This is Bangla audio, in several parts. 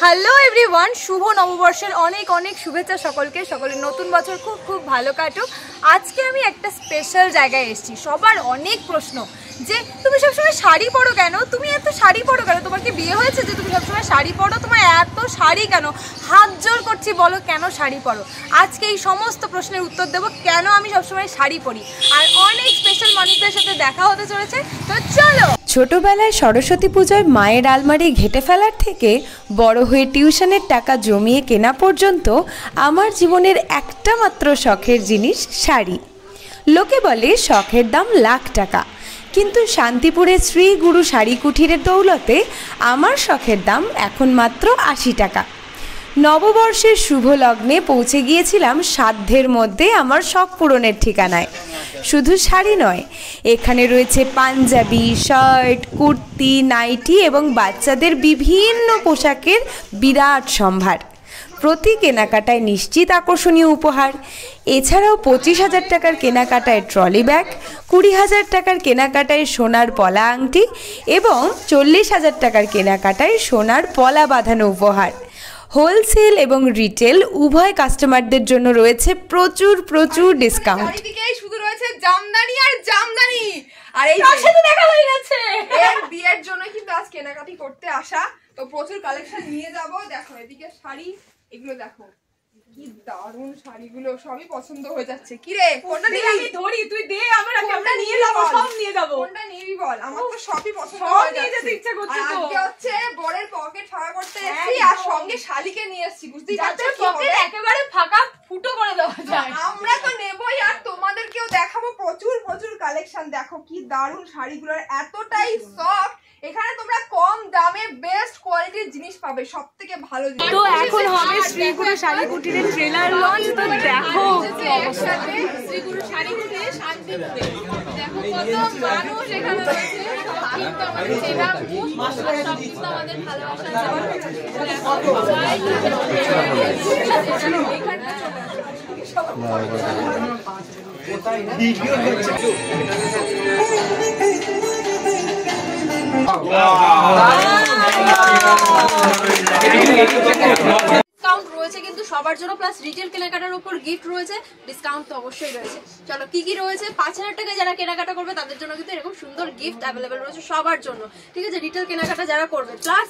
হ্যালো এভরিওয়ান, শুভ নববর্ষের অনেক অনেক শুভেচ্ছা সকলকে। সকলের নতুন বছর খুব খুব ভালো কাটুক। আজকে আমি একটা স্পেশাল জায়গায় এসেছি। সবার অনেক প্রশ্ন যে তুমি সবসময় শাড়ি পরো কেন, তুমি এত শাড়ি পরো কেন, তোমার কি বিয়ে হয়েছে যে তুমি সবসময় শাড়ি পরো, তোমার এত শাড়ি কেন? হাত জোর করছি, বলো কেন শাড়ি পরো। আজকে এই সমস্ত প্রশ্নের উত্তর দেবো, কেন আমি সবসময় শাড়ি পরি। আর অনেক স্পেশাল মানুষদের সাথে দেখা হতে চলেছে, তো চলো। ছোটবেলায় সরস্বতী পুজোয় মায়ের আলমারি ঘেটে ফেলার থেকে বড় হয়ে টিউশনের টাকা জমিয়ে কেনা পর্যন্ত আমার জীবনের একটা মাত্র শখের জিনিস শাড়ি। লোকে বলে শখের দাম লাখ টাকা, কিন্তু শান্তিপুরের শ্রী গুরু শাড়ি কুঠিরের দৌলতে আমার শখের দাম এখন মাত্র ৮০ টাকা। নববর্ষের শুভ লগ্নে পৌঁছে গিয়েছিলাম সাধ্যের মধ্যে আমার শখ পূরণের ঠিকানায়। শুধু শাড়ি নয়, এখানে রয়েছে পাঞ্জাবি, শার্ট, কুর্তি, নাইটি এবং বাচ্চাদের বিভিন্ন পোশাকের বিরাট সম্ভার। প্রতি কেনাকাটায় নিশ্চিত আকর্ষণীয় উপহার। এছাড়াও ২৫,০০০ টাকার কেনাকাটায় ট্রলি ব্যাগ, ২০,০০০ টাকার কেনাকাটায় সোনার পলা আংটি এবং ৪০,০০০ টাকার কেনাকাটায় সোনার পলা বাঁধানো উপহার। হোলসেল এবং রিটেল উভয় কাস্টমারদের জন্য রয়েছে প্রচুর প্রচুর ডিসকাউন্ট। চারিদিকেই শুধু রয়েছে জামদানি আর জামদানি। আর এই সাথে দেখা হয়ে গেছে, এর বিয়ের জন্য কিন্তু আজ কেনাকাটি করতে আসা, তো প্রচুর কালেকশন নিয়ে যাব। দেখো এদিকে শাড়ি, এগুলো দেখো কি দারুণ শাড়িগুলো, সবই পছন্দ হয়ে যাচ্ছে। কি রে, কোনটা নিবি? আমি ধরি, তুই দে, আমরা নিয়ে যাব, সব নিয়ে যাব। কোনটা নিবি বল, আমার তো সবই পছন্দ হয়ে যাচ্ছে। সব নিতে ইচ্ছা করছে তো। আজকে হচ্ছে বরের পকেট ফাঁকা করতে এসেছি, আর সঙ্গে শালিকে নিয়ে এসেছি, বুঝতেই পারছো কি হবে। একেবারে ফাঁকা ফুটো করে দেওয়া যায়। আমরা তো নেবই, আর তোমাদেরকেও দেখাবো প্রচুর প্রচুর কালেকশন। দেখো কি দারুণ শাড়িগুলোর, এতটাই সফট। এখানে তোমরা কম দামে বেস্ট কোয়ালিটির জিনিস পাবে, সবথেকে ভালো জিনিস। তো এখন হবে শ্রীগুরু শাড়ি কুটিরের ট্রেলার লঞ্চ, তো দেখো কি অবস্থা। শ্রীগুরু শাড়ি কুটিরে শান্তিপুরে দেখো কত মানুষ এখানে রয়েছে। কিন্তু আমাদের সেরা সব কিছু আমাদের ভালোবাসা ডিসকাউন্ট রয়েছে কিন্তু সবার জন্য, প্লাস রিটেল কেনাকাটার উপর গিফট রয়েছে, ডিসকাউন্ট তো অবশ্যই রয়েছে। চলো কি কি রয়েছে। ৫,০০০ টাকায় যারা কেনাকাটা করবে তাদের জন্য কিন্তু এরকম সুন্দর গিফট অ্যাভেলেবেল রয়েছে সবার জন্য, ঠিক আছে। রিটেল কেনাকাটা যারা করবে, প্লাস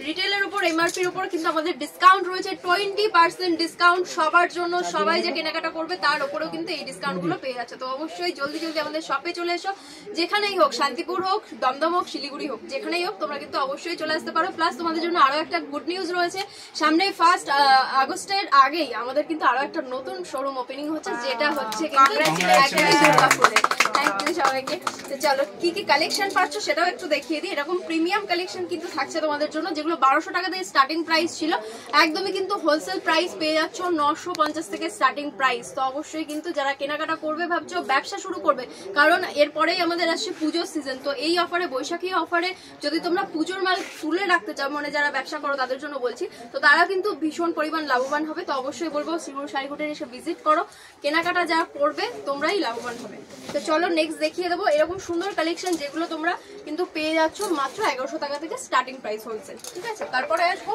রিটেলের উপর এমআরপির উপর কিন্তু আমাদের ডিসকাউন্ট রয়েছে 20% ডিসকাউন্ট সবার জন্য। সবাই যে কেনাকাটা করবে তার উপরেও কিন্তু এই ডিসকাউন্ট গুলো পেয়ে যাচ্ছে। তো অবশ্যই জলদি জলদি আমাদের শপে চলে এসো, যেখানেই হোক, শান্তিপুর হোক, দমদম হোক, শিলিগুড়ি হোক, যেখানেই হোক তোমরা কিন্তু অবশ্যই চলে আসতে পারো। প্লাস তোমাদের জন্য আরো একটা গুড নিউজ রয়েছে, সামনে 1 আগস্টের আগেই আমাদের কিন্তু আরো একটা নতুন শোরুম ওপেনিং হচ্ছে, যেটা হচ্ছে দুর্গাপুরে। থ্যাংক ইউ সবাইকে। তো চলো কি কি কালেকশন পাচ্ছ সেটাও একটু দেখিয়ে দিই। এরকম প্রিমিয়াম কালেকশন কিন্তু থাকছে তোমাদের জন্য, যেগুলো ১২০০ টাকা থেকে স্টার্টিং প্রাইস ছিল, একদমই কিন্তু হোলসেল প্রাইস পেয়ে যাচ্ছ ৯৫০ থেকে স্টার্টিং প্রাইস। তো অবশ্যই কিন্তু যারা কেনাকাটা করবে, ভাবছো ব্যবসা শুরু করবে, কারণ এরপরেই আমাদের আসছে পুজোর সিজন। তো এই অফারে, বৈশাখী অফারে যদি তোমরা পুজোর মাল তুলে রাখতে চাও, মানে যারা ব্যবসা করো তাদের জন্য বলছি, তো তারা কিন্তু ভীষণ পরিমাণ লাভবান হবে। তো অবশ্যই বলবো শ্রীগুরু শাড়ি কুটিরে এসে ভিজিট করো, কেনাকাটা যা করবে তোমরাই লাভবান হবে। তো চলো নেক্সট দেখিয়ে দেবো এরকম সুন্দর কালেকশন, যেগুলো তোমরা কিন্তু পেয়ে যাচ্ছ মাত্র ১১০০ টাকা থেকে স্টার্টিং প্রাইস হোলসেল, ঠিক আছে। তারপরে আসবো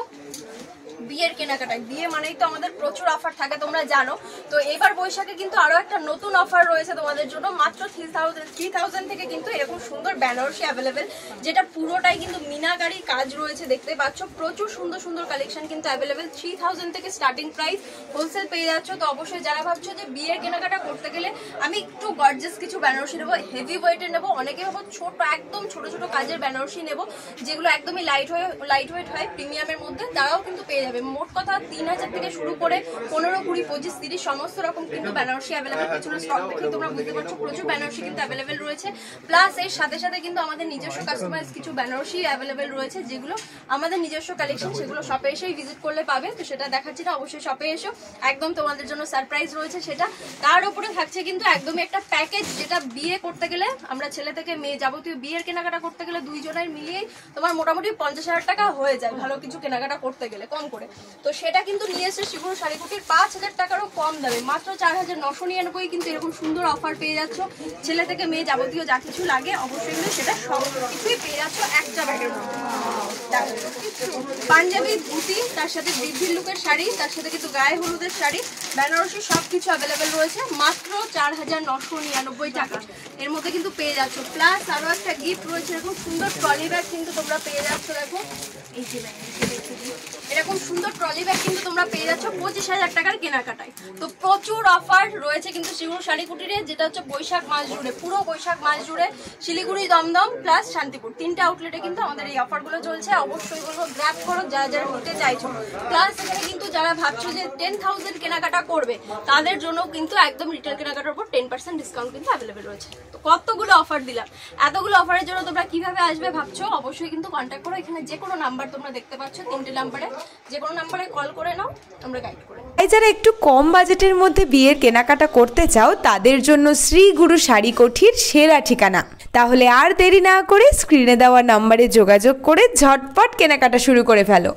বিয়ের কেনাকাটায়। বিয়ে মানেই তো আমাদের প্রচুর অফার থাকে, তোমরা জানো। তো এবার বৈশাখে কিন্তু আরো একটা নতুন অফার রয়েছে তোমাদের জন্য, মাত্র 3000 থেকে কিন্তু এরকম সুন্দর বেনারসি অ্যাভেলেবেল, যেটা পুরোটাই কিন্তু মিনাকারি কাজ রয়েছে, দেখতে পাচ্ছ। প্রচুর সুন্দর সুন্দর কালেকশন কিন্তু অ্যাভেলেবেল, 3000 থেকে স্টার্টিং প্রাইস, হোলসেল পেয়ে যাচ্ছ। তো অবশ্যই যারা ভাবছো যে বিয়ের কেনাকাটা করতে গেলে আমি একটু গর্জিয়াস কিছু বেনারসি নেবো, হেভি ওয়েটের নেবো, অনেকে ভাবো ছোট, একদম ছোট ছোট কাজের বেনারসি নেবো, যেগুলো একদমই লাইট ওয়েট হয় প্রিমিয়ামের মধ্যে, তারাও কিন্তু পেয়ে যাবে। মোট কথা ৩০০০ থেকে শুরু করে ১৫, ২০, ২৫, ৩০ সমস্ত রকম কিন্তু বেনারসি অ্যাভেলেবেল। পেছনে স্টক দেখে তোমরা বুঝতে পারছো প্রচুর বেনারসি কিন্তু অ্যাভেলেবেল রয়েছে। প্লাস এর সাথে সাথে কিন্তু আমাদের নিজস্ব কাস্টমাইজ কিছু বেনারসি অ্যাভেলেবেল রয়েছে, যেগুলো আমাদের নিজস্ব কালেকশন, সেগুলো শপে এসেই ভিজিট করলে পাবে। তো সেটা দেখাচ্ছি না, অবশ্যই অবশ্যই শপে এসো, একদম তোমাদের জন্য সারপ্রাইজ রয়েছে সেটা। তার উপরে থাকছে কিন্তু একদমই একটা প্যাকেজ, যেটা বিয়ে করতে গেলে আমরা ছেলে থেকে মেয়ে যাবতীয় বিয়ের কেনাকাটা করতে গেলে দুইজনের মিলিয়েই তোমার মোটামুটি 50,000 টাকা হয়ে যায় ভালো কিছু কেনাকাটা করতে গেলে কম করে। তো সেটা কিন্তু নিয়ে এসে শ্রীগুরু শাড়ি কুটির 5,000 টাকারও কম দামে মাত্র 4,999 কিন্তু এরকম সুন্দর অফার পেয়ে যাচ্ছ। ছেলে থেকে মেয়ে যাবতীয় যা কিছু লাগে অবশ্যই কিন্তু সেটা সব কিছুই পেয়ে যাচ্ছ একটা ব্যাগের মধ্যে। পাঞ্জাবি ধুতি, তার সাথে বৃদ্ধির লুকের শাড়ি, তার সাথে কিন্তু গায়ে হলুদের শাড়ি, বেনারসি সবকিছু অ্যাভেলেবেল রয়েছে মাত্র 4,999 টাকা। এর মধ্যে কিন্তু পেয়ে যাচ্ছ। প্লাস আরো একটা গিফট রয়েছে, এরকম সুন্দর ট্রলি ব্যাগ কিন্তু তোমরা পেয়ে যাচ্ছ। দেখো এই যে এরকম সুন্দর ট্রলি ব্যাগ কিন্তু তোমরা পেয়ে যাচ্ছ 25,000 টাকার কেনাকাটায়। তো প্রচুর অফার রয়েছে কিন্তু শ্রীগুরু শাড়ি কুটিরে, যেটা হচ্ছে বৈশাখ মাস জুড়ে, পুরো বৈশাখ মাস জুড়ে শিলিগুড়ি, দমদম প্লাস শান্তিপুর 3টে আউটলেটে কিন্তু আমাদের এই অফারগুলো চলছে। অবশ্যই বলবো গ্র্যাব করো যারা যারা নিতে চাইছো। প্লাস এখানে কিন্তু যারা ভাবছো যে 10,000 কেনাকাটা করবে তাদের জন্য কিন্তু একদম রিটেল কেনাকাটার উপর 10% ডিসকাউন্ট কিন্তু অ্যাভেলেবেল রয়েছে। তো কতগুলো অফার দিলাম, এতগুলো অফারের জন্য তোমরা কিভাবে আসবে ভাবছো, অবশ্যই কিন্তু কন্ট্যাক্ট করো। এখানে যে কোনো নাম্বার তোমরা দেখতে পাচ্ছ, 3টে নাম্বারে, যে কোনো নাম্বারে কল করে নাও, আমরা গাইড করে। যারা একটু কম বাজেটের মধ্যে বিয়ের কেনাকাটা করতে চাও তাদের জন্য শ্রীগুরু শাড়ি কুটির সেরা ঠিকানা। তাহলে আর দেরি না করে স্ক্রিনে দেওয়া নাম্বারে যোগাযোগ করে ঝটপট কেনাকাটা শুরু করে ফেলো।